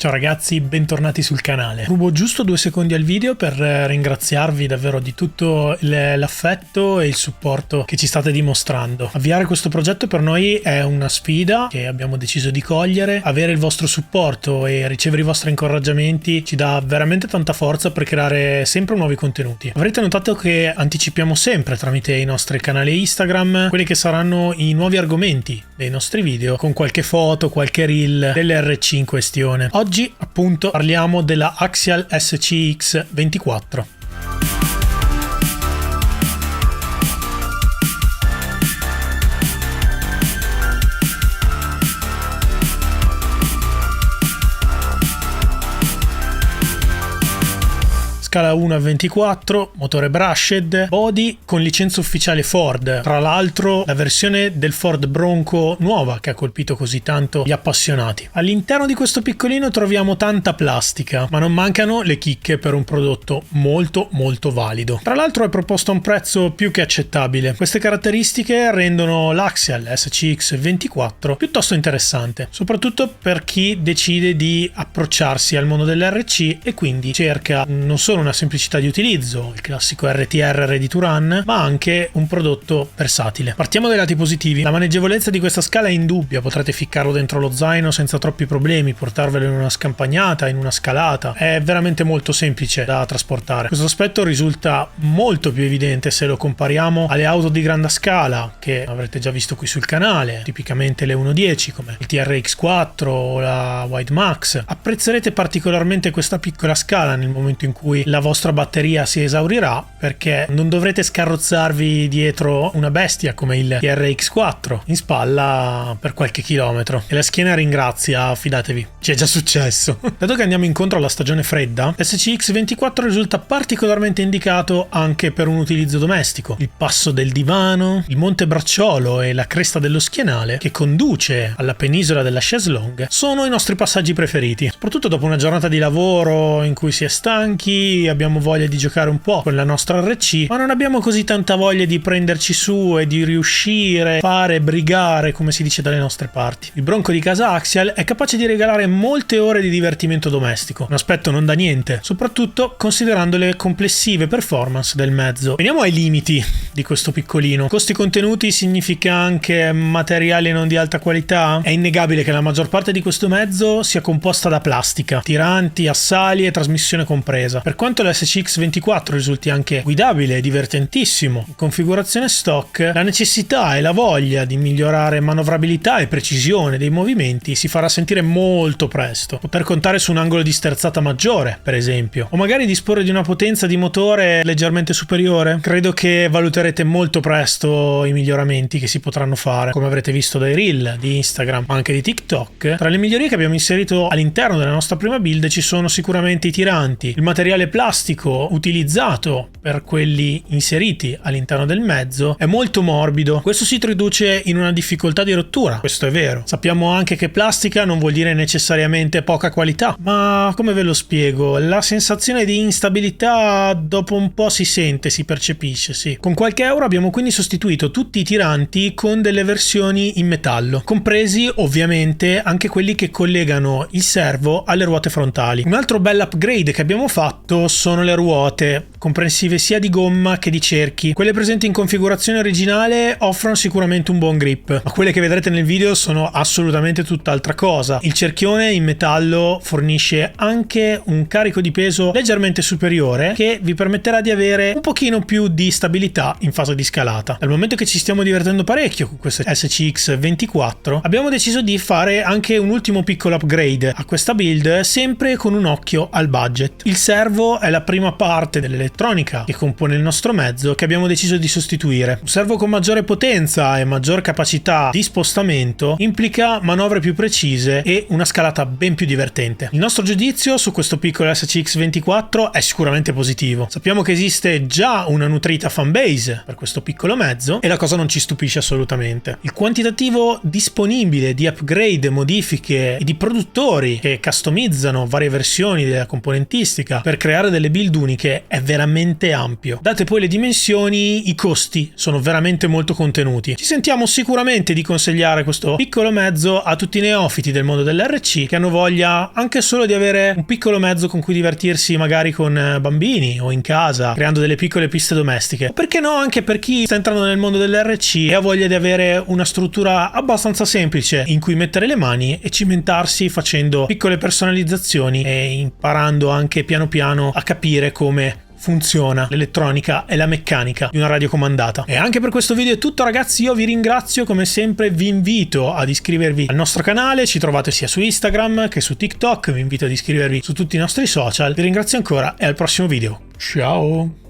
Ciao ragazzi, bentornati sul canale. Rubo giusto 2 secondi al video per ringraziarvi davvero di tutto l'affetto e il supporto che ci state dimostrando. Avviare questo progetto per noi è una sfida che abbiamo deciso di cogliere. Avere il vostro supporto e ricevere i vostri incoraggiamenti ci dà veramente tanta forza per creare sempre nuovi contenuti. Avrete notato che anticipiamo sempre tramite i nostri canali Instagram quelli che saranno i nuovi argomenti dei nostri video, con qualche foto, qualche reel delle RC in questione. Oggi appunto parliamo della Axial SCX24. Scala 1/24, motore brushed, body con licenza ufficiale Ford. Tra l'altro la versione del Ford Bronco nuova che ha colpito così tanto gli appassionati. All'interno di questo piccolino troviamo tanta plastica, ma non mancano le chicche per un prodotto molto valido. Tra l'altro è proposto a un prezzo più che accettabile. Queste caratteristiche rendono l'Axial SCX24 piuttosto interessante, soprattutto per chi decide di approcciarsi al mondo dell'RC e quindi cerca non solo una semplicità di utilizzo, il classico RTR Ready to Run, ma anche un prodotto versatile. Partiamo dai lati positivi. La maneggevolezza di questa scala è indubbia, potrete ficcarlo dentro lo zaino senza troppi problemi, portarvelo in una scampagnata, in una scalata, è veramente molto semplice da trasportare. Questo aspetto risulta molto più evidente se lo compariamo alle auto di grande scala che avrete già visto qui sul canale, tipicamente le 1.10 come il TRX4 o la Wide Max. Apprezzerete particolarmente questa piccola scala nel momento in cui la vostra batteria si esaurirà, perché non dovrete scarrozzarvi dietro una bestia come il TRX4 in spalla per qualche chilometro e la schiena ringrazia, fidatevi, ci è già successo. Dato che andiamo incontro alla stagione fredda, SCX24 risulta particolarmente indicato anche per un utilizzo domestico. Il passo del divano, il monte bracciolo e la cresta dello schienale che conduce alla penisola della chaise longue sono i nostri passaggi preferiti, soprattutto dopo una giornata di lavoro in cui si è stanchi, abbiamo voglia di giocare un po' con la nostra RC, ma non abbiamo così tanta voglia di prenderci su e di riuscire a fare brigare, come si dice dalle nostre parti. Il Bronco di casa Axial è capace di regalare molte ore di divertimento domestico, un aspetto non da niente, soprattutto considerando le complessive performance del mezzo. Veniamo ai limiti di questo piccolino. Costi contenuti significa anche materiali non di alta qualità? È innegabile che la maggior parte di questo mezzo sia composta da plastica, tiranti, assali e trasmissione compresa. Per quanto la SCX24 risulti anche guidabile e divertentissimo in configurazione stock, la necessità e la voglia di migliorare manovrabilità e precisione dei movimenti si farà sentire molto presto. Poter contare su un angolo di sterzata maggiore, per esempio, o magari disporre di una potenza di motore leggermente superiore, credo che valuterete molto presto i miglioramenti che si potranno fare, come avrete visto dai reel di Instagram ma anche di TikTok. Tra le migliorie che abbiamo inserito all'interno della nostra prima build ci sono sicuramente i tiranti, il materiale plastico utilizzato per quelli inseriti all'interno del mezzo è molto morbido. Questo si traduce in una difficoltà di rottura, questo è vero. Sappiamo anche che plastica non vuol dire necessariamente poca qualità, ma come ve lo spiego, la sensazione di instabilità dopo un po' si sente, si percepisce, sì. Con qualche euro abbiamo quindi sostituito tutti i tiranti con delle versioni in metallo, compresi ovviamente anche quelli che collegano il servo alle ruote frontali. Un altro bel upgrade che abbiamo fatto sono le ruote, comprensive sia di gomma che di cerchi. Quelle presenti in configurazione originale offrono sicuramente un buon grip, ma quelle che vedrete nel video sono assolutamente tutt'altra cosa. Il cerchione in metallo fornisce anche un carico di peso leggermente superiore che vi permetterà di avere un pochino più di stabilità in fase di scalata. Dal momento che ci stiamo divertendo parecchio con questo SCX24, abbiamo deciso di fare anche un ultimo piccolo upgrade a questa build, sempre con un occhio al budget. Il servo è la prima parte dell'elettronica che compone il nostro mezzo che abbiamo deciso di sostituire. Un servo con maggiore potenza e maggior capacità di spostamento implica manovre più precise e una scalata ben più divertente. Il nostro giudizio su questo piccolo SCX24 è sicuramente positivo. Sappiamo che esiste già una nutrita fanbase per questo piccolo mezzo e la cosa non ci stupisce assolutamente. Il quantitativo disponibile di upgrade, modifiche e di produttori che customizzano varie versioni della componentistica per creare delle build uniche è veramente veramente ampio. Date poi le dimensioni, i costi sono veramente molto contenuti. Ci sentiamo sicuramente di consigliare questo piccolo mezzo a tutti i neofiti del mondo dell'RC che hanno voglia anche solo di avere un piccolo mezzo con cui divertirsi magari con bambini o in casa, creando delle piccole piste domestiche. O perché no anche per chi sta entrando nel mondo dell'RC e ha voglia di avere una struttura abbastanza semplice in cui mettere le mani e cimentarsi facendo piccole personalizzazioni e imparando anche piano piano a capire come funziona l'elettronica e la meccanica di una radiocomandata. E anche per questo video è tutto, ragazzi. Io vi ringrazio come sempre, vi invito ad iscrivervi al nostro canale, ci trovate sia su Instagram che su TikTok, vi invito ad iscrivervi su tutti i nostri social. Vi ringrazio ancora e al prossimo video. Ciao!